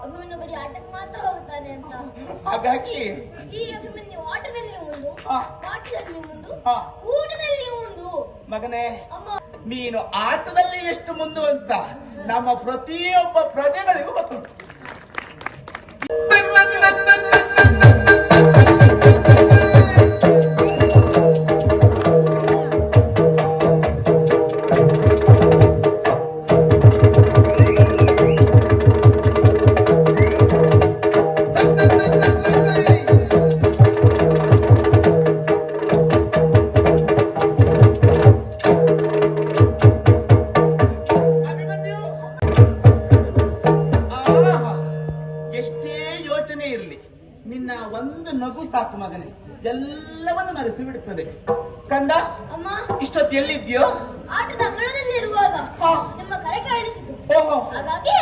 ಅಭಿಮನ್ಯು ಬರೀ ಆಟಕ್ಕೆ ಮಾತ್ರ ಹೋಗ್ತಾನೆ ಅಂತ. ಹಾಗಾಗಿ ಈ ಅಭಿಮನ್ಯು ಆಟದಲ್ಲಿ ಮುಂದು, ಪಾಠದಲ್ಲಿ ಮುಂದು, ಹಾ. ಊಟದಲ್ಲಿ ಮುಂದು. ಮಗನೇ, ಅಮ್ಮ, ನೀನು ಆಟದಲ್ಲಿ ಎಷ್ಟು ಮುಂದು ಅಂತ ನಮ್ಮ ಪ್ರತಿಯೊಬ್ಬ ಪ್ರಜೆಗಳಿಗೂ ಗೊತ್ತುಂಟು. ನಿನ್ನ ಒಂದು ನಗು ಸಾಕು ಮಗನೇ, ಎಲ್ಲವನ್ನು ಮರೆಸಿ ಬಿಡುತ್ತದೆ. ಕಂದ, ಅಮ್ಮ, ಇಷ್ಟೊತ್ತು ಎಲ್ಲಿದ್ಯೋ? ಆಟದ ಅಂಗಳದಲ್ಲಿ ಇರುವಾಗ ನಿಮ್ಮ ಕರೆ ಕೇಳಿಸಿತು. ಓಹೋ, ಹಾಗಾಗಿ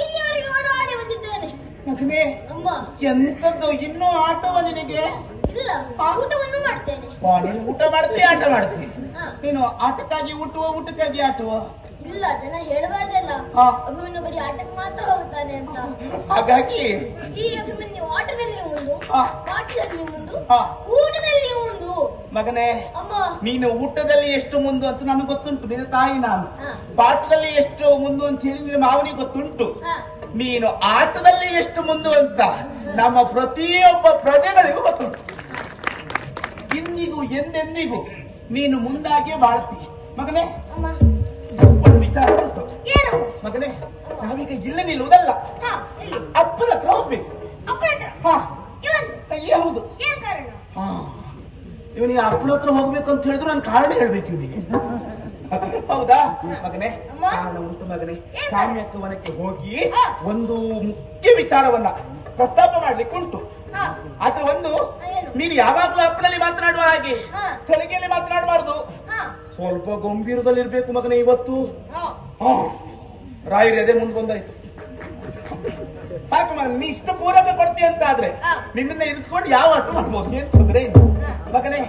ಇಲ್ಲಿವರೆಗೆ ಓಡಾಡಿ ಬಂದಿದ್ದೇನೆ. ಮಗನೇ, ಅಮ್ಮ, ಎಂತದ್ದು ಇನ್ನೂ ಆಟವ ನಿನಗೆ? ಇಲ್ಲ, ಊಟವನ್ನು ಮಾಡ್ತೇನೆ. ನೀನು ಊಟ ಮಾಡ್ತೀಯ, ಆಟ ಮಾಡ್ತೀಯ? ನೀನು ಆಟಕ್ಕಾಗಿ ಊಟವೋ, ಊಟಕ್ಕಾಗಿ ಆಟವೋ? ಇಲ್ಲ, ಜನ ಹೇಳಬಾರ್ದಲ್ಲ ಅಭಿಮನ್ಯು ಬರೀ ಆಟಕ್ಕೆ ಮಾತ್ರ ಹೋಗ್ತಾನೆ ಅಂತ. ಹಾಗಾಗಿ ಈ ಅಭಿಮನ್ಯು ಆಟದಲ್ಲಿ ಮುಂದು, ಪಾಠದಲ್ಲಿ ಮುಂದು, ಊಟದಲ್ಲಿ ಮುಂದು. ಮಗನೇ, ಅಮ್ಮ, ನೀನು ಊಟದಲ್ಲಿ ಎಷ್ಟು ಮುಂದು ಅಂತ ನಮಗೆ ಗೊತ್ತುಂಟು, ನಿನ್ನ ತಾಯಿ ನಾನು. ಪಾಠದಲ್ಲಿ ಎಷ್ಟು ಮುಂದು ಅಂತ ಹೇಳಿ ನಿನ್ನ ಮಾವನಿಗೆ ಗೊತ್ತುಂಟು. ನೀನು ಆಟದಲ್ಲಿ ಎಷ್ಟು ಮುಂದು ಅಂತ ನಮ್ಮ ಪ್ರತಿಯೊಬ್ಬ ಪ್ರಜೆಗಳಿಗೂ ಗೊತ್ತುಂಟು. ಇಂದಿಗೂ ಎಂದೆಂದಿಗೂ ನೀನು ಮುಂದಾಗಿಯೇ ಬಾಳ್ತೀಯ. ಮಗನೇ, ಒಂದು ವಿಚಾರ ಉಂಟು. ಮಗನೇ, ನಾವೀಗ ಇಲ್ಲ ನಿಲ್ಲುವುದಲ್ಲ, ಅಪ್ಪನ ಹತ್ರ ಹೋಗ್ಬೇಕು. ಹೌದು, ಇವನಿಗೆ ಅಪ್ಪನ ಹತ್ರ ಹೋಗ್ಬೇಕು ಅಂತ ಹೇಳಿದ್ರು ನಾನು ಕಾರಣ ಹೇಳ್ಬೇಕು ಇವನಿಗೆ. ಹೌದಾ ಮಗನೇ? ಕಾರಣ ಉಂಟು ಮಗನೇ. ಕಾಮ್ಯಕ್ಕ ವನಕ್ಕೆ ಹೋಗಿ ಒಂದು ಮುಖ್ಯ ವಿಚಾರವನ್ನ ಪ್ರಸ್ತಾಪ ಮಾಡ್ಲಿಕ್ಕೆ ಉಂಟು. ಆದ್ರೆ ಒಂದು, ನೀನು ಯಾವಾಗ್ಲೂ ಅಪ್ಪನಲ್ಲಿ ಮಾತನಾಡುವ ಹಾಗೆ ಸಲಿಗೆಯಲ್ಲಿ ಮಾತನಾಡಬಾರ್ದು. ಸ್ವಲ್ಪ ಗಂಭೀರದಲ್ಲಿರ್ಬೇಕು ಮಗನೇ ಇವತ್ತು. ರಾಯರಿ ಅದೇ ಮುಂದೆ ಬಂದಾಯ್ತು. ಸಾಕು ಮಗನ, ನೀ ಇಷ್ಟು ಪೂರಕ ಕೊಡ್ತೀಯ ಅಂತ ಆದ್ರೆ ನಿನ್ನ ಇರಿಸ್ಕೊಂಡು ಯಾವ ಆಟ ಮಾಡ್ಬೋದು, ಏನ್ ತೊಂದ್ರೆ ಇಲ್ಲ. ಮಗನೇ,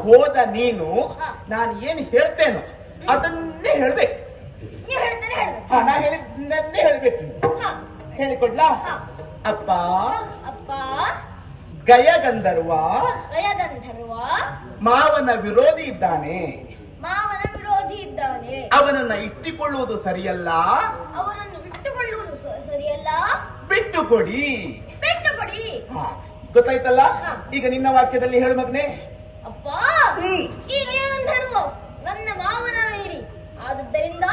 ಹೋದ ನೀನು ನಾನು ಏನ್ ಹೇಳ್ತೇನೋ ಅದನ್ನೇ ಹೇಳ್ಬೇಕು. ನಾ ಹೇಳಿದ್ದನ್ನೇ ಹೇಳ್ಬೇಕು. ಹೇಳಿಕೊಡ್ಲಾ? ಅಪ್ಪ, ಗಯಗಂಧರ್ವ ಮಾವನ ವಿರೋಧಿ ಇದ್ದಾನೆ. ಅವನನ್ನ ಇಟ್ಟುಕೊಳ್ಳುವುದು ಸರಿಯಲ್ಲ. ಬಿಟ್ಟು ಕೊಡಿ. ಗೊತ್ತಾಯ್ತಲ್ಲ? ಈಗ ನಿನ್ನ ವಾಕ್ಯದಲ್ಲಿ ಹೇಳು ಮಗನೇ. ಅಪ್ಪ, ಈ ಗಯಗಂಧರ್ವ ನನ್ನ ಮಾವನ ವೈರಿ, ಆದುದರಿಂದ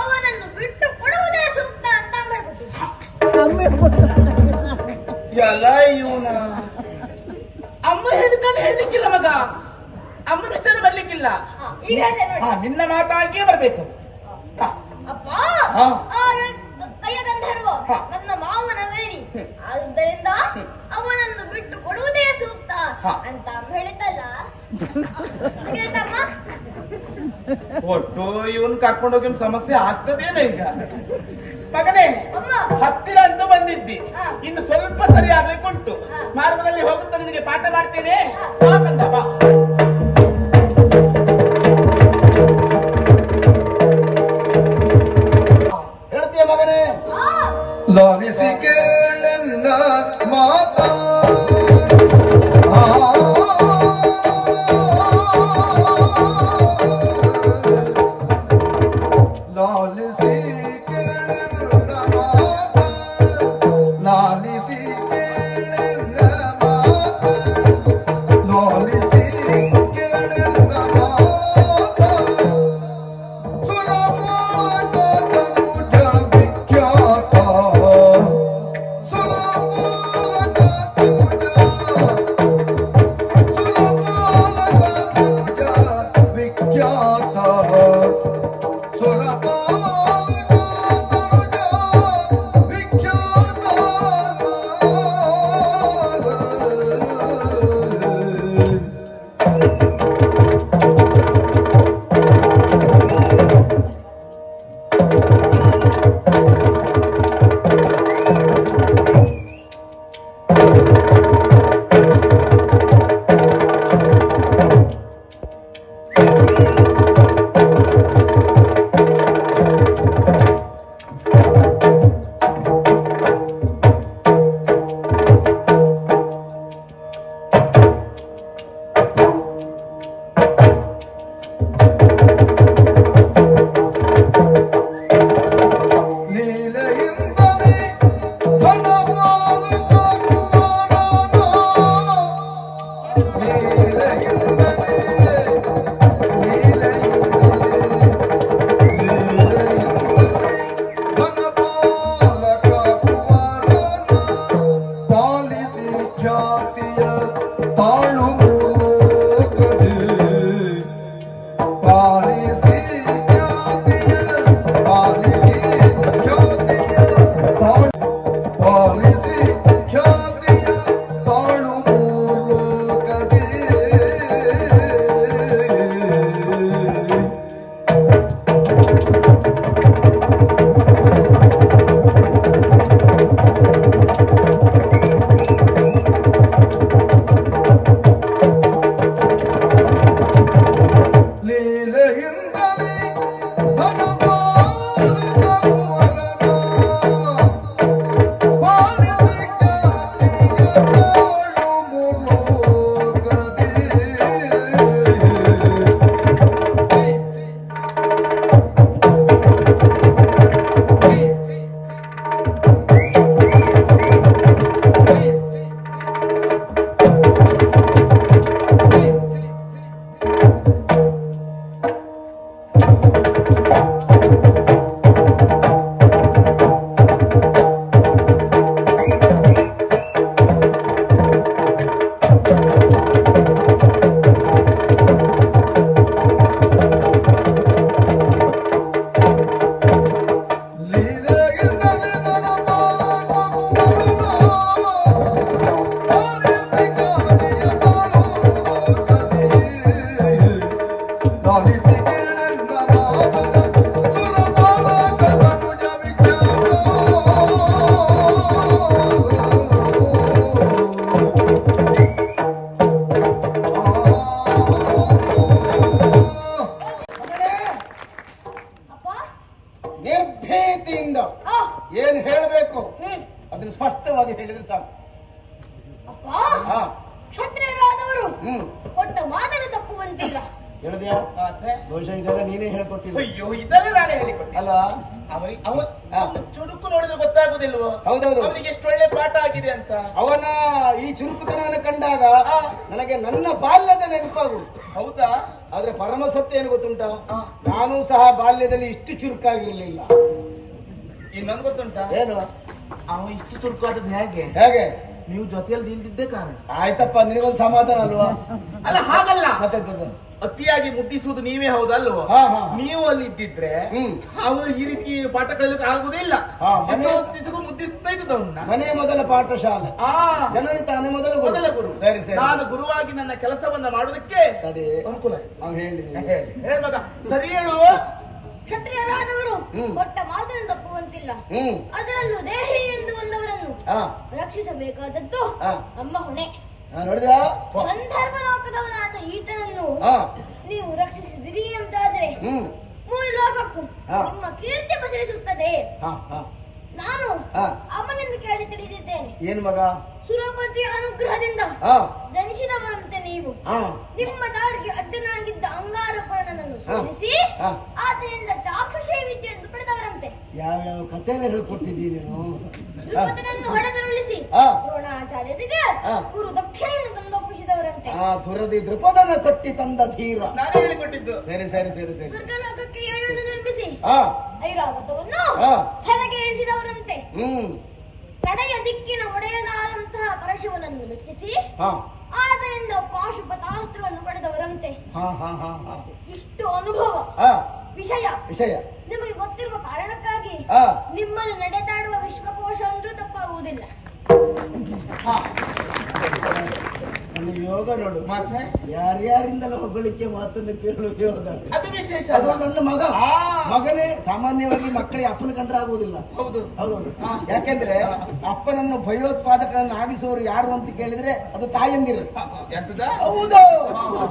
ಅವನನ್ನು ಬಿಟ್ಟು ಕೊಡುವುದೇ ಸೂಕ್ತ ಅಂತ ಎಲ್ಲ ಇವನ ಅಮ್ಮ ಹೇಳಿದ್ದಾನೆ, ಹೇಳಲಿಕ್ಕಿಲ್ಲ ಮಗ. ಅಮ್ಮನ ವಿಚಾರ ಬರ್ಲಿಕ್ಕಿಲ್ಲ. ನಿನ್ನ ಮಾತಾಗಿಯೇ ಬರ್ಬೇಕು. ಅಪ್ಪ, ಗಯಗಂಧರ್ವ ನನ್ನ ಮಾವನ ವೈರಿ, ಆದುದರಿಂದ ಅವನನ್ನು ಬಿಟ್ಟು ಕೊಡುವುದೇ ಸೂಕ್ತ ಅಂತ ಹೇಳಿದ್ದಲ್ಲ. ಒಟ್ಟು ಇವನ್ ಕರ್ಕೊಂಡೋಗಿ ಸಮಸ್ಯೆ ಆಗ್ತದೇನೋ ಈಗ. ಮಗನೇ, ಹತ್ತಿರ ಅಂತ ಬಂದಿದ್ದಿ, ಇನ್ನು ಸ್ವಲ್ಪ ಸರಿ ಆಗ್ಲಿಕ್ಕೆ ಉಂಟು. ಮಾರ್ಗದಲ್ಲಿ ಹೋಗುತ್ತಾ ನಿನಗೆ ಪಾಠ ಮಾಡ್ತೇನೆ. ಹೇಳ್ತೀಯ ಮಗನೇ? ಲಾಲಿಸಿ ಕೇಳೆನ್ನ ಮಾತಾ ಲಾಲಿಸಿ ಲಾಲಿಸಿ ಕೇಳನ್ನ ಮಾತನ ಸುರಪಾಲಕ ತನುಜ ಅಪ್ಪ ನಿರ್ಭೀತಿಯಿಂದ ಆ, ಏನ್ ಹೇಳಬೇಕು ಹ್ಮ್. ಅದನ್ನು ಸ್ಪಷ್ಟವಾಗಿ ಹೇಳಿದ್ರೆ ಸಾಕು. ಅಪ್ಪ ಹಾ ಕ್ಷತ್ರಿಯರಾದವರು ಹ್ಮ್ ಕೊಟ್ಟ ಮಾತನ್ನು ತಪ್ಪುವಂತಿಲ್ಲ. ಹೇಳಿದ್ಯಾ ಬಹುಶಃ ಇದೆಲ್ಲ ನೀನೇ ಹೇಳ್ಕೊಟ್ಟಿಲ್ಲ. ಅಯ್ಯೋ ಇದೆಲ್ಲ ನಾನೇ ಹೇಳಿಕೊಟ್ಟೆ. ಅಲ್ಲ ಅವರಿಗೆ ಅವ ಚುರುಕು ನೋಡಿದ್ರೆ ಗೊತ್ತಾಗುದಿಲ್ವೋ ಹೌದೌದು. ಅವರಿಗೆ ಎಷ್ಟು ಒಳ್ಳೆ ಪಾಠ ಆಗಿದೆ ಅಂತ. ಅವನ ಈ ಚುರುಕುತನವನ್ನು ಕಂಡಾಗ ಆ. ನನಗೆ ನನ್ನ ಬಾಲ್ಯದ ನೆನಪಾಗುವುದು. ಹೌದಾ? ಆದ್ರೆ ಪರಮ ಸತ್ಯ ಏನು ಗೊತ್ತುಂಟಾ, ಆ. ನಾನು ಸಹ ಬಾಲ್ಯದಲ್ಲಿ ಇಷ್ಟು ಚುರುಕಾಗಿರ್ಲಿಲ್ಲ. ಇನ್ನೊಂದು ಗೊತ್ತುಂಟಾ? ಏನು ಅವ ಇಷ್ಟು ಚುರುಕಾದದ್ದು ಹೇಗೆ? ಹೇಗೆ ನೀವು ಜೊತೆಯಲ್ಲಿ ನಿಂತಿದ್ದೇ ಕಾರಣ. ಆಯ್ತಪ್ಪ, ನಿನಗೊಂದು ಸಮಾಧಾನ ಅಲ್ವಾ? ಅಲ್ಲ ಹಾಗಲ್ಲ, ಮತ್ತೆಂತದ್ದು? ಅತಿಯಾಗಿ ಮುದ್ದಿಸುವುದು ನೀವೇ ಹೌದಲ್ವೋ? ಹಾ, ಹಾ. ನೀವು ಅಲ್ಲಿ ಇದ್ದಿದ್ರೆ ಹ್ಮ್. ಅವರು ಈ ರೀತಿ ಪಾಠ ಕಲಿಯಲಿಕ್ಕೆ ಆಗುವುದಿಲ್ಲ. ಹಾ, ಮನೆ- ಎಷ್ಟೊತ್ತಿಗೂ ಮುದ್ದಿಸ್ತಾ ಇದ್ದದ್ದು ಅವನ್ನ. ಮನೆ ಮೊದಲ ಪಾಠಶಾಲೆ, ಆ ಜನನಿ ತಾನೇ ಮೊದಲ ಮೊದಲ ಗುರು. ಸರಿ ಸರಿ, ನಾನು ಗುರುವಾಗಿ ನನ್ನ ಕೆಲಸವನ್ನ ಮಾಡುವುದಕ್ಕೆ ಸರಿ ಅನುಕೂಲ. ಅವ್ನು ಹೇಳಿದ್ದೀನಿ. ಹೇಳಿ ಮಗ, ಸರಿ ಹೇಳು. ಕ್ಷತ್ರಿಯರಾದವರು ಹ್ಮ್. ಕೊಟ್ಟ ಮಾತನ್ನು ತಪ್ಪುವಂತಿಲ್ಲ. ಹ್ಮ್ ಅದರಲ್ಲೂ ದೇಹಿ ಎಂದು ಬಂದವರನ್ನು ಹಾ ರಕ್ಷಿಸಬೇಕಾದದ್ದು ಹಾ. ನಮ್ಮ ಹೊಣೆ. ನೋಡಿದ್ಯಾ? ಗಂಧರ್ವ ಲೋಕದವನಾದ ಈತನನ್ನು ಹಾ ನೀವು ರಕ್ಷಿಸಿದಿರಿ ಅಂತಾದ್ರೆ ಹ್ಮ್ 3 ಲೋಕಕ್ಕೂ ಹಾ. ನಿಮ್ಮ ಕೀರ್ತಿ ಪಸರಿಸುತ್ತದೆ. ಹಾ ಹಾ ನಾನು ಹಾ. ಅವನನ್ನು ಕೇಳಿ ತಿಳಿದಿದ್ದೇನೆ. ಏನ್ ಮಗ? ಸುರಪತಿಯ ಅನುಗ್ರಹದಿಂದ ಹಾ ಜನಿಸಿದವರಂತೆ ನೀವು. ಹಾ ನಿಮ್ಮ ದಾರಿಗೆ ಅಡ್ಡನಾಗಿದ್ದ ಅಂಗಾರಪರ್ಣನನ್ನು ಹಾ. ಸೋಲಿಸಿ ಹಾ. ಆತನಿಂದ ಚಾಕ್ಷುಷೇ ವಿದ್ಯೆಯನ್ನು ಪಡೆದವರಂತೆ. ಯಾವ್ಯಾವ ಕಥೆನ ಹೇಳ್ಕೊಟ್ಟಿದ್ದೀನಿ ನೀನು? ದ್ರುಪದನನ್ನು ಹೊಡೆದುರುಳಿಸಿ ಹಾ. ದ್ರೋಣಾಚಾರ್ಯರಿಗೆ ಹಾ. ಗುರು ದಕ್ಷಿಣೆಯನ್ನು ತಂದೊಪ್ಪಿಸಿದವರಂತೆ. ಆ ದುರದಿ ದೃಪದನ ಕಟ್ಟಿ ತಂದ ಧೀರ. ನಾನೇ ಹೇಳಿಕೊಟ್ಟಿದ್ದು. ಸರಿ ಸರಿ ಸರಿ ಸರಿ. ಸ್ವರ್ಗಲೋಕಕ್ಕೆ ಏಳನ್ನು ನಿರ್ಮಿಸಿ ಹಾ ಐರಾವತವನ್ನು ಹಾ. ತಲೆಗೆ ಇಳಿಸಿದವರಂತೆ. ಹ್ಮ್ ಕಡೆಯ ದಿಕ್ಕಿನ ಒಡೆಯನಾದಂತಹ ಪರಶುವನನ್ನು ಮೆಚ್ಚಿಸಿ ಹಾ ಆತನಿಂದ ಪಾಶುಪತಾಸ್ತ್ರವನ್ನು ಪಡೆದವರಂತೆ. ಹಾ ಹಾ ಹಾ ಹಾ ಇಷ್ಟು ಅನುಭವ ಹಾ ವಿಷಯ ವಿಷಯ ನಿಮಗೆ ಗೊತ್ತಿರುವ ಕಾರಣಕ್ಕಾಗಿ ಹಾ ನಿಮ್ಮನ್ನು ನಡೆದಾಡುವ ವಿಶ್ವಕೋಶ ಅಂದ್ರೂ ತಪ್ಪಾಗುವುದಿಲ್ಲ. ಹಾ. ನನ್ನ ಯೋಗ ನೋಡು, ಮತ್ತೆ ಯಾರ್ಯಾರಿಂದಲೂ ಹೊಗಳಿಕೆ ಮಾತನ್ನು ಕೇಳುವ ಯೋಗ. ಅದು ವಿಶೇಷ. ಅದು ನನ್ನ ಮಗ. ಆ. ಮಗನೇ ಸಾಮಾನ್ಯವಾಗಿ ಮಕ್ಕಳಿಗೆ ಅಪ್ಪನ ಕಂಡ್ರೆ ಆಗುವುದಿಲ್ಲ. ಹೌದು. ಹೌದೌದು. ಯಾಕೆಂದ್ರೆ ಅಪ್ಪನನ್ನು ಭಯೋತ್ಪಾದಕರನ್ನು ಆಗಿಸುವವರು ಯಾರು ಅಂತ ಕೇಳಿದ್ರೆ ಅದು ತಾಯಂದಿರು. ಎಂತದ? ಹೌದು.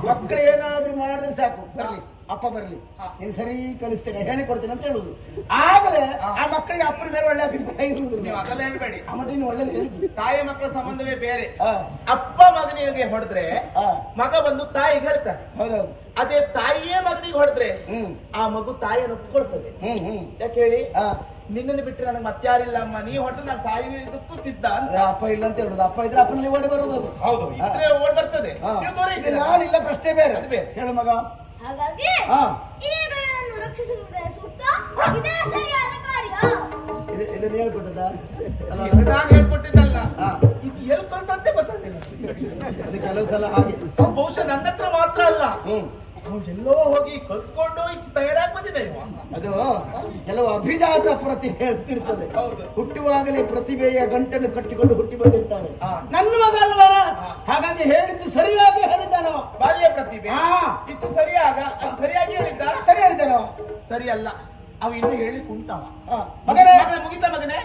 ಮಕ್ಕಳು ಏನಾದ್ರೂ ಮಾಡಿದ್ರೆ ಸಾಕು, ಬರ್ಲಿ ಅಪ್ಪ ಬರ್ಲಿ, ನೀನು ಸರಿ ಕಲಿಸ್ತೇನೆ ಹೇಳಿಕೊಡ್ತೇನೆ ಅಂತ ಹೇಳುದು. ಆಗಲೇ ಆ ಮಕ್ಕಳಿಗೆ ಅಪ್ಪನ ಮೇಲೆ ಒಳ್ಳೆ ಅಭಿಪ್ರಾಯ ಇರುವುದಿಲ್ಲ. ನೀವು ಅದೆಲ್ಲ ಹೇಳ್ಬೇಡಿ. ಮತ್ತೆ ನೀನು ಒಳ್ಳೆದು ಹೇಳಿದ್ವಿ. ತಾಯಿ ಮಕ್ಕಳ ಸಂಬಂಧವೇ ಬೇರೆ. ಹಾ ಅಪ್ಪ ಮಗನಿಗೆ ಹೊಡೆದ್ರೆ ಹಾ ಮಗ ಬಂದು ತಾಯಿಗೆ ಹೇಳ್ತಾನೆ. ಹೌದೌದು. ಅದೇ ತಾಯಿಯೇ ಮಗನಿಗೆ ಹೊಡೆದ್ರೆ ಹ್ಮ್ ಆ ಮಗು ತಾಯಿಯನ್ನು ಒಪ್ಕೊಳ್ತದೆ. ಹ್ಮ್ ಯಾಕೆ ಹೇಳಿ? ಹಾ ನಿನ್ನನ್ನು ಬಿಟ್ಟರೆ ನನಗೆ ಮತ್ತಾರಿಲ್ಲ ಅಮ್ಮ, ನೀ ಹೊಡೆದ್ರೆ ನಾನು ತಾಯಿ ಇದಕ್ಕೂ ಸಿದ್ಧ ಅಂತ. ಅಪ್ಪ ಇಲ್ಲ ಅಂತ ಹೇಳುದು. ಅಪ್ಪ ಇದ್ರೆ ಅಪ್ಪನಲ್ಲಿ ಓಡಿ ಬರುವುದು ಅದು. ಹೌದು, ಇದ್ರೆ ಓಡ್ ಬರ್ತದೆ. ಹಾ. ನೀವು ದೂರ ಇದ್ದೀರಾ? ನಾನಿಲ್ಲ, ಪ್ರಶ್ನೆ ಬೇರೆ. ಅದು ಬೇರೆ. ಹೇಳು ಮಗ. ಹಾಗಾಗಿ ಹಾ ಈಗ ನನ್ನನ್ನು ರಕ್ಷಿಸುವುದೇ ಸೂಕ್ತ. ಇದೇ ಸರಿಯಾದ ಕಾರ್ಯ. ಇದನ್ನ ಹೇಳ್ಕೊಟ್ಟದ ಇದು ನಾನು ಹೇಳ್ಕೊಟ್ಟಿದ್ದಲ್ಲ. ಹಾ. ಇದು ಹೇಳ್ಕೊಂಡಂತೆ ಗೊತ್ತಾಗ್ತಿಲ್ಲ. ಅದು ಕೆಲವು ಸಲ ಹಾಗೆ. ಅವ್ನು ಬಹುಶಃ ನನ್ನ ಹತ್ರ ಮಾತ್ರ ಅಲ್ಲ, ಹ್ಮ್ ಅವ್ನು ಎಲ್ಲೋ ಹೋಗಿ ಕಲ್ತ್ಕೊಂಡು ಇಷ್ಟು ತಯಾರಾಗಿ ಬಂದಿದೆ ಇವ. ಅದು ಕೆಲವು ಅಭಿಜಾತ ಪ್ರತಿಭೆ ಇರ್ತಿರ್ತದೆ. ಹೌದು. ಹುಟ್ಟುವಾಗಲೇ ಪ್ರತಿಭೆಯ ಗಂಟನ್ನು ಕಟ್ಟಿಕೊಂಡು ಹುಟ್ಟಿ ಬಂದಿರ್ತಾರೆ. ಹಾ. ನನ್ನ ಮಗ ಅಲ್ವಲ್ಲ, ಹಾ. ಹಾಗಾಗಿ ಹೇಳಿದ್ದು ಸರಿಯಾಗಿ ಹೇಳಿದ್ದಾನೋ. ಬಾಲ್ಯ ಪ್ರತಿಭೆ ಹಾ. ಇಷ್ಟು ಸರಿಯಾಗ ಅದು ಸರಿಯಾಗಿ ಹೇಳಿದ್ದ. ಸರಿ ಹೇಳಿದ್ದಾನೋ. ಸರಿ ಅಲ್ಲ, ಅವ ಇನ್ನು ಹೇಳಿ ಕುಂತವ. ಮಗನೇ ಮುಗಿತ ಮಗನೇ.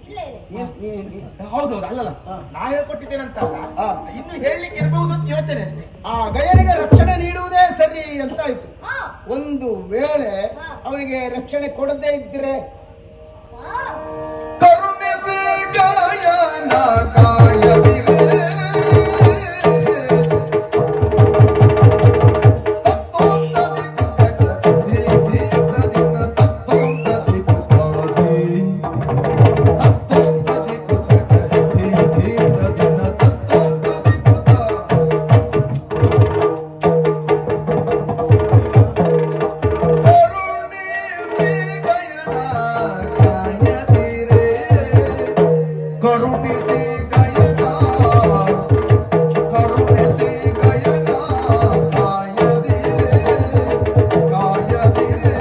ಇಲ್ಲ ಇಲ್ಲ ಹೌದೌದು, ಅಲ್ಲಲ್ಲ ಹಾ. ನಾ ಹೇಳ್ಕೊಟ್ಟಿದ್ದೇನಂತಲ್ಲ, ಹಾ. ಇನ್ನು ಹೇಳಲಿಕ್ಕೆ ಇರಬಹುದು ಅಂತ ಯೋಚನೆ ಅಷ್ಟೇ. ಆ ಗಯನಿಗೆ ರಕ್ಷಣೆ ನೀಡುವುದೇ ಸರಿ ಅಂತ ಆಯ್ತು. ಹಾ. ಒಂದು ವೇಳೆ ಹಾ. ಅವನಿಗೆ ರಕ್ಷಣೆ ಕೊಡದೇ ಇದ್ರೆ ಹಾ. ಕರುಣಿಸಿ ಗಾಯನ ಕಾಯದಿರೆ ಕರುಣಿಸಿ ಗಯನ ಕರುಣಿಸಿ ಗಯನ ಕಾಯದಿರೆ ಕಾಯದಿರೆ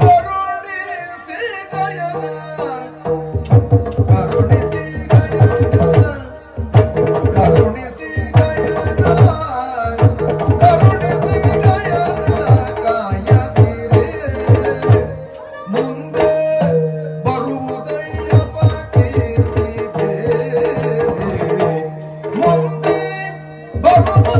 ಕರುಣಿಸಿ ಗಯನ ಕರುಣಿಸಿ ಗಯನ ಕರುಣಿಸಿ Oh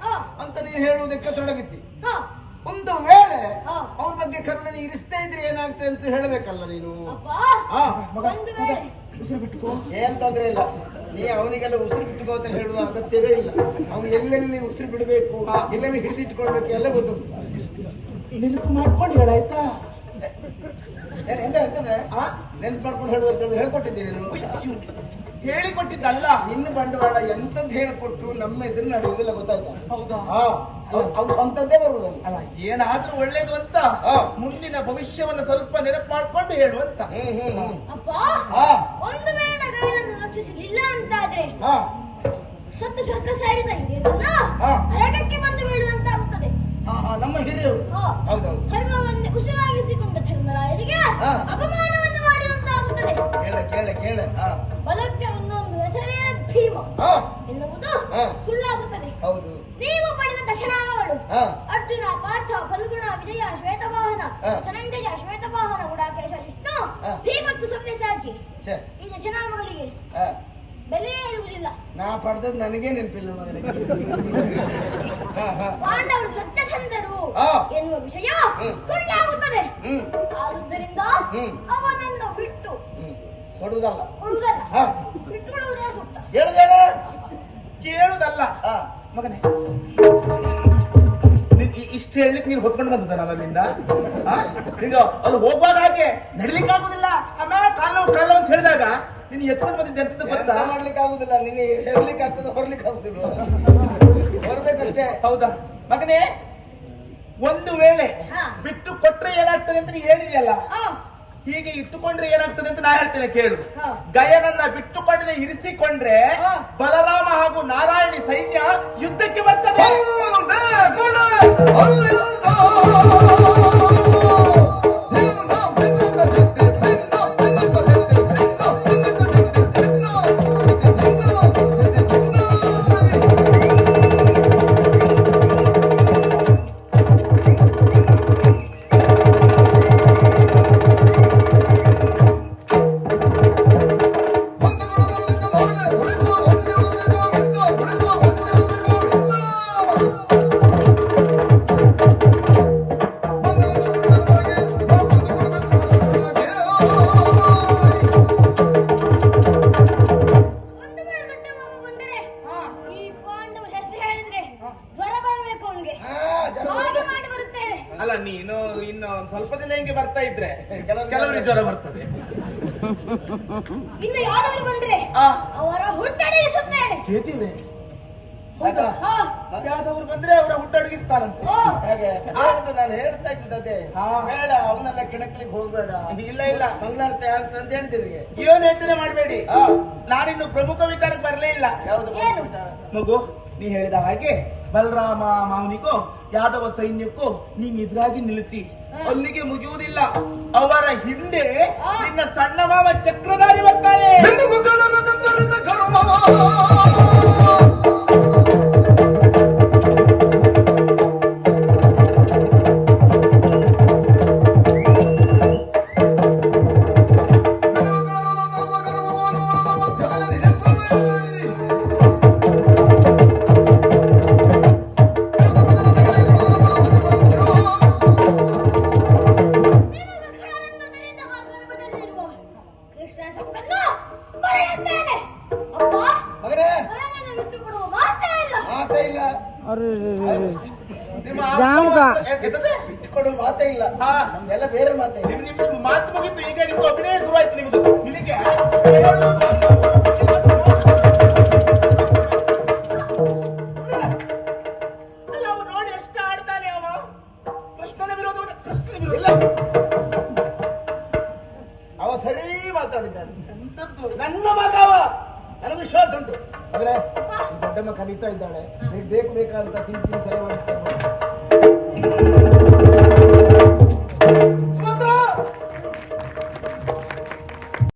ಹಾ, ಅಂತ ನೀನು ಹೇಳುವುದಕ್ಕೆ ತೊಡಗಿದ್ದಿ. ಹಾ, ಒಂದು ವೇಳೆ ಹಾ. ಅವನ ಬಗ್ಗೆ ಕರುಣೆ ಇರಿಸ್ತಾ ಇದ್ರೆ ಏನಾಗ್ತದೆ ಅಂತ ಹೇಳಬೇಕಲ್ಲ ನೀನು. ಅಪ್ಪ, ಹಾ, ಮಗ, ಒಂದು ವೇಳೆ ಉಸಿರು ಬಿಟ್ಟುಕೋ, ಏನ್ ತೊಂದ್ರೆ ಇಲ್ಲ. ನೀ ಅವನಿಗೆಲ್ಲ ಉಸಿರು ಬಿಟ್ಟುಕೋ ಅಂತ ಹೇಳುವ ಅಗತ್ಯವೇ ಇಲ್ಲ. ಅವನು ಎಲ್ಲೆಲ್ಲಿ ಉಸಿರು ಬಿಡಬೇಕು, ಎಲ್ಲೆಲ್ಲಿ ಹಿಡಿದಿಟ್ಕೊಳ್ಬೇಕು ಎಲ್ಲ ಗೊತ್ತುಂಟು. ನೆನಪು ಮಾಡ್ಕೊಂಡು ಹೇಳಾಯ್ತಾ? ಎಂತ ಎಂತಂದ್ರೆ ನೆನ್ಪು ಮಾಡ್ಕೊಂಡು ಹೇಳುವ ಅಂತ ಹೇಳ್ಕೊಟ್ಟಿದ್ದೀನಿ ನೀನು. ಹೇಳಿಕೊಟ್ಟಿದ್ದಲ್ಲ. ಇನ್ನು ಬಂಡವಾಳ ಎಂತದ್ದು ಹೇಳಿಕೊಟ್ರು ನಮ್ಮ ಎದುರು ನಡೆಯುವುದಿಲ್ಲ, ಗೊತ್ತಾಯ್ತಾ? ಹೌದಾ? ಅವ್ನು ಅಂತದ್ದೇ ಬರುವುದಲ್ಲ. ಅಲ್ಲ, ಏನಾದ್ರೂ ಒಳ್ಳೇದು ಅಂತ ಮುಂದಿನ ಭವಿಷ್ಯವನ್ನು ಸ್ವಲ್ಪ ನೆನಪು ಮಾಡ್ಕೊಂಡು ಹೇಳುವಂತ. ಅಪ್ಪ, ಹಾ, ಒಂದು ವೇಳೆ ಗೈರನ್ನು ರಕ್ಷಿಸಲಿಲ್ಲ ಅಂತಾದ್ರೆ ಹಾ, ಸತ್ತು ಸ್ವರ್ಗ ಸೇರಿದ ಹಿರಿಯರಲ್ಲ ಹಾ. ನರಕಕ್ಕೆ ಬಂದು ಬೀಳುವಂತಾಗುತ್ತದೆ. ಹಾ, ನಮ್ಮ ಹಿರಿಯರು. ಹಾ. ಹೌದೌದು. ಧರ್ಮವನ್ನು ಉಸಿರಾಗಿಸಿಕೊಂಡ ಧರ್ಮರಾಯರಿಗೆ ಹಾ. ಅಪಮಾನವನ್ನು ಮಾಡಿದಂತಾಗುತ್ತದೆ. ಕೇಳ ಕೇಳ ಕೇಳ. ಹಾ, ಬಲಕ್ಕೆ ಒಂದೊಂದು ಹೆಸರೇ ಭೀಮ ಹಾ, ಎನ್ನುವುದು ಹಾ. ಸುಳ್ಳಾಗುತ್ತದೆ. ಹೌದು. ನೀವು ಪಡೆದ ದಶನಾಮಗಳು ಹಾ, ಅರ್ಜುನ, ಪಾರ್ಥ, ಫಲ್ಗುಣ, ವಿಜಯ, ಶ್ವೇತವಾಹನ, ಹಾ. ಧನಂಜಯ, ಶ್ವೇತವಾಹನ, ಗುಡಾಕೇಶ, ವಿಷ್ಣು, ಹಾ. ಭೀಮತ್ತು ಸವ್ಯಸಾಚಿ. ಛೆ, ಈ ದಶನಾಮಗಳಿಗೆ ಹಾ. ಬೆಲೆಯೇ ಇರುವುದಿಲ್ಲ. ನಾ ಪಡೆದದ್ದು ನನಗೇ ನೆನಪಿಲ್ಲ ಮಗನೇ. ಹಾ, ಹಾ. ಪಾಂಡವರು ಸತ್ಯಸಂಧರು ಹಾ. ಎನ್ನುವ ವಿಷಯ ಹ್ಮ್. ಸುಳ್ಳಾಗುತ್ತದೆ. ಹ್ಮ್, ಆದುದರಿಂದ ಹ್ಮ್. ಅವನನ್ನು ಬಿಟ್ಟು ಕೊಡುವುದಲ್ಲ. ಕೊಡುವುದಲ್ಲ, ಹಾ. ಬಿಟ್ಟು ಬಿಡುವುದೇ ಸೂಕ್ತ. ಹೇಳುದೇನ? ಕೇಳುದಲ್ಲ. ಹಾ, ಮಗನೇ, ಇಷ್ಟು ಹೇಳಲಿಕ್ಕೆ ನೀನು ಹೊತ್ಕೊಂಡು ಬಂದದ ನನ್ನಿಂದ? ಈಗ ಅಲ್ಲಿ ಹೋಗುವಾಗ ಹಾಗೆ ನಡಿಲಿಕ್ಕೆ ಆಗುದಿಲ್ಲ, ಆಮೇಲೆ ಕಾಲು ಅಂತ ಹೇಳಿದಾಗ ನೀನು ಎತ್ಕೊಂಡು ಬಂದಿದ್ದೆ ಎಂತದ್ದು ಗೊತ್ತಾ? ಎಂತ ಮಾಡ್ಲಿಕ್ಕೆ ಆಗುದಿಲ್ಲ. ನಿನಗೆ ಹೇರ್ಲಿಕ್ಕೆ ಆಗ್ತದೆ, ಹೊರಲಿಕ್ಕೆ ಆಗುದಿಲ್ಲ. ಹೊರಬೇಕಷ್ಟೇ. ಹೌದಾ ಮಗನೇ? ಒಂದು ವೇಳೆ ಹಾ. ಬಿಟ್ಟು ಕೊಟ್ರೆ ಏನಾಗ್ತದೆ ಅಂತ ನೀ ಹೇಳಿದೆಯಲ್ಲ, ಹಾ. ಹೀಗೆ ಇಟ್ಟುಕೊಂಡ್ರೆ ಏನಾಗ್ತದೆ ಅಂತ ನಾ ಹೇಳ್ತೇನೆ ಕೇಳು. ಹಾ. ಗಯನನ್ನ ಬಿಟ್ಟುಕೊಂಡರೆ ಇರಿಸಿಕೊಂಡ್ರೆ ಹಾ. ಬಲರಾಮ ಹಾಗೂ ನಾರಾಯಣಿ ಸೈನ್ಯ ಯುದ್ಧಕ್ಕೆ ಬರ್ತದೆ. ಒಂದು ವೇಳೆ ದೊಡ್ಡ ಮಗ ಬಂದರೆ ಈ ಪಾಂಡವರ ಹೆಸರು ಹೇಳಿದ್ರೆ ಜ್ವರ ಬರಬೇಕು ಅವನಿಗೆ. ಹಾಗೆ ಮಾಡಿ ಬರುತ್ತೇನೆ. ಅಲ್ಲ, ನೀನು ಇನ್ನು ಸ್ವಲ್ಪ ದಿನ ಹಿಂಗೆ ಬರ್ತಾ ಇದ್ರೆ ಕೆಲವರಿಗೆ ಜ್ವರ ಬರ್ತದೆ. ಇನ್ನು ಯಾರಾದ್ರೂ ಬಂದ್ರೆ ಅವರ ಹುಟ್ಟಡಗಿಸುತ್ತೇನೆ. ಕೇಳ್ತೀವ್ರೆ? ಹೌದಾ? ಹಾ. ಯಾವ್ದವ್ರು ಬಂದ್ರೆ ಅವರ ಹುಟ್ಟಡಗಿಸ್ತಾರಂತೆ. ಓ. ಹಾಗೆ ಅದು ನಾನು ಹೇಳ್ತಾ ಇದ್ದದ್ದೇ. ಹಾ. ಬೇಡ, ಅವನ್ನೆಲ್ಲ ಕೆಣಕ್ಲಿಕ್ಕೆ ಹೋಗ್ಬೇಡ. ಇಲ್ಲ ಇಲ್ಲ, ಮಂಗಳಾರತಿ ಆಗ್ತದೆ ಅಂತ ಹೇಳ್ತಿದ್ರಿಗೆ. ಏನು ಯೋಚನೆ ಮಾಡಬೇಡಿ. ನಾನಿನ್ನು ಪ್ರಮುಖ ವಿಚಾರಕ್ಕೆ ಬರಲೇ ಇಲ್ಲ. ಯಾವ್ದು ಏನು? ಮಗು, ನೀ ಹೇಳಿದ ಹಾಗೆ ಬಲರಾಮ ಮಾವನಿಗೂ ಯಾದವ ಸೈನ್ಯಕ್ಕೂ ನೀನ್ ಎದುರಾಗಿ ನಿಲ್ಲಿಸಿ ಅಲ್ಲಿಗೆ ಮುಗಿಯುವುದಿಲ್ಲ. ಅವರ ಹಿಂದೆ ನಿನ್ನ ಸಣ್ಣ ಮಾವ ಚಕ್ರಧಾರಿ ಬರ್ತಾನೆ. ಕೃಷ್ಣ ಸೊಕ್ಕನ್ನು ಬರೆಯುತ್ತೇನೆ. ಅಪ್ಪ, ಮಗನೇ, ಅವನನ್ನು ಬಿಟ್ಟು ಕೊಡುವ ಮಾತೇ ಇಲ್ಲ. ಮಾತೇ ಇಲ್ಲ. ನಿಮ್ಮ ಬಿಟ್ಟುಕೊಡು ಮಾತೇ ಇಲ್ಲ. ನಮ್ದೆಲ್ಲ ಬೇರೆ ಮಾತೇ ಇಲ್ಲ. ನಿಮ್ಮ ಮಾತು ಮುಗಿತು, ಈಗ ನಿಮ್ದು ಅಭಿನಯ ಶುರುವಾಯ್ತು. ನಿಮ್ದು ನಿನಗೆ ಅಲ್ಲ, ಅವ ನೋಡಿ ಎಷ್ಟು ಆಡ್ತಾನೆ ಅವ. ಕೃಷ್ಣನ ವಿರೋಧ ಇಲ್ಲ, ಅವ ಸರಿ ಮಾತಾಡಿದ್ದಾನೆ. ಎಂತದ್ದು? ನನ್ನ ಮಗವ, ನನಗೆ ವಿಶ್ವಾಸ ಉಂಟು. ಆದ್ರೆ ದೊಡ್ಡಮ್ಮ ಕರೀತಾ ಇದ್ದಾಳೆ. ಬೇಕು ಬೇಕಂತ ತಿಂಡಿ ಸರಿ ಮಾಡ್ತಾರೆ.